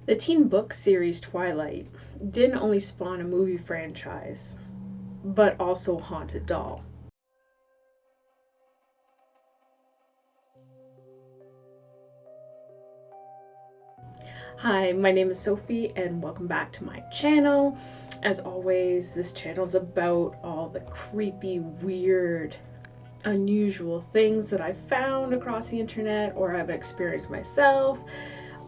The teen book series Twilight didn't only spawn a movie franchise, but also a haunted doll. Hi, my name is Sophie and welcome back to my channel. As always, this channel is about all the creepy, weird, unusual things that I've found across the internet or I've experienced myself.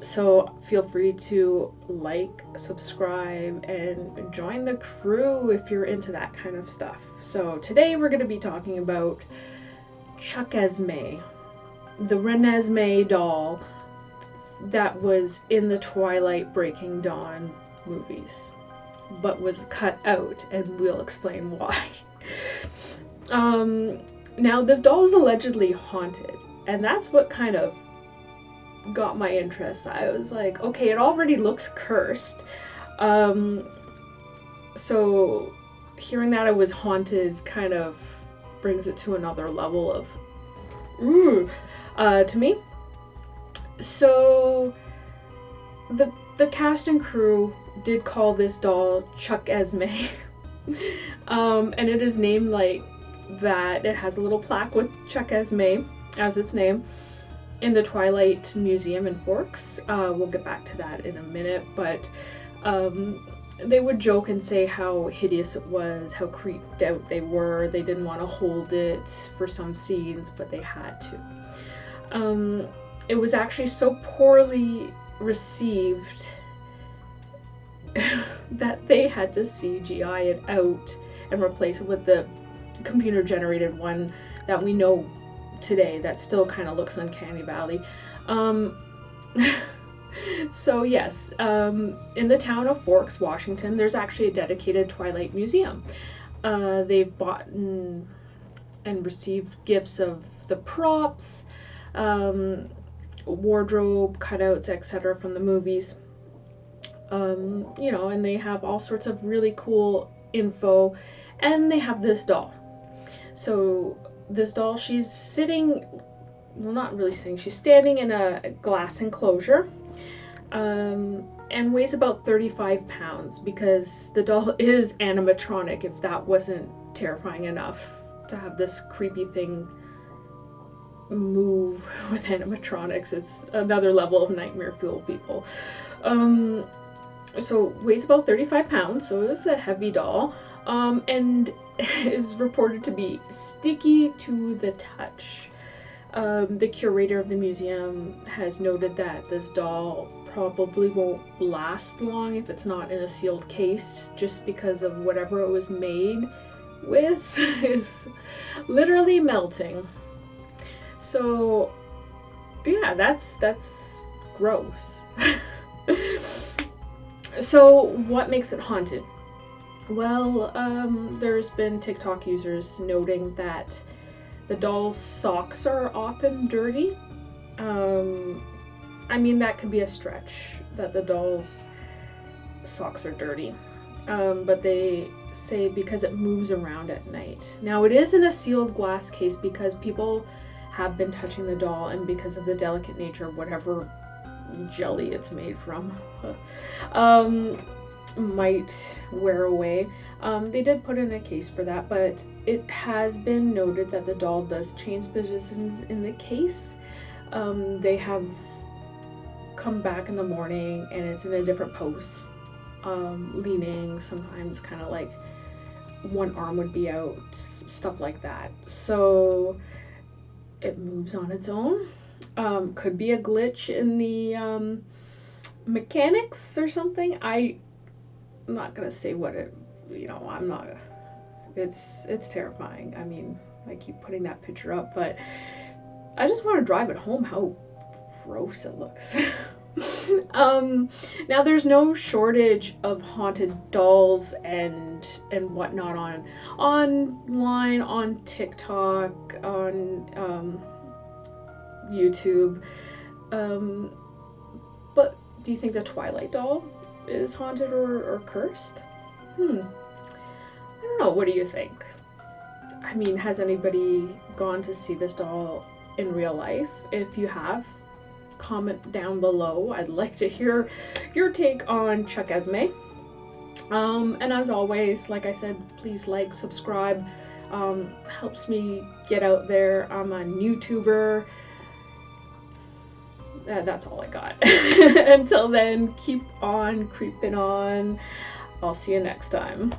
So feel free to like, subscribe, and join the crew if you're into that kind of stuff. So today we're going to be talking about Chuckesmee, the Renesmee doll that was in the Twilight Breaking Dawn movies, but was cut out, and we'll explain why. Now, this doll is allegedly haunted, and that's what kind of got my interest. I was like, okay, it already looks cursed. So hearing that it was haunted kind of brings it to another level of to me. So the cast and crew did call this doll Chuckesmee. And it is named like that. It has a little plaque with Chuckesmee as its name in the Twilight Museum in Forks. We'll get back to that in a minute, but they would joke and say how hideous it was, how creeped out they were. They didn't want to hold it for some scenes, but they had to. It was actually so poorly received that they had to CGI it out and replace it with the computer-generated one that we know today that still kind of looks uncanny valley. So yes, in the town of Forks, Washington, there's actually a dedicated Twilight museum. They've bought and received gifts of the props, wardrobe cutouts, etc. from the movies. And they have all sorts of really cool info, and they have this doll. So this doll, she's sitting, well, not really sitting, she's standing in a glass enclosure, and weighs about 35 pounds because the doll is animatronic, if that wasn't terrifying enough to have this creepy thing move with animatronics. It's another level of nightmare fuel, people. So weighs about 35 pounds, so it's a heavy doll, and is reported to be sticky to the touch. The curator of the museum has noted that this doll probably won't last long if it's not in a sealed case, just because of whatever it was made with is literally melting. So yeah, that's gross. So what makes it haunted? Well, there's been TikTok users noting that the doll's socks are often dirty. I mean, that could be a stretch, that the doll's socks are dirty. But they say because it moves around at night. Now, it is in a sealed glass case because people have been touching the doll, and because of the delicate nature of whatever jelly it's made from, might wear away. They did put in a case for that, but it has been noted that the doll does change positions in the case. They have come back in the morning and it's in a different pose, leaning, sometimes kind of like one arm would be out, stuff like that. So it moves on its own. Could be a glitch in the mechanics or something. I'm not gonna say what it, I'm not, it's terrifying. I mean, I keep putting that picture up, but I just want to drive it home how gross it looks. Now there's no shortage of haunted dolls and whatnot online, on TikTok, on YouTube. But do you think the Twilight doll is haunted or cursed? I don't know. What do you think? I mean, has anybody gone to see this doll in real life? If you have, comment down below. I'd like to hear your take on Chuckesmee. And as always, like I said, please like, subscribe. Helps me get out there. I'm a YouTuber. That's all I got. Until then, keep on creeping on. I'll see you next time.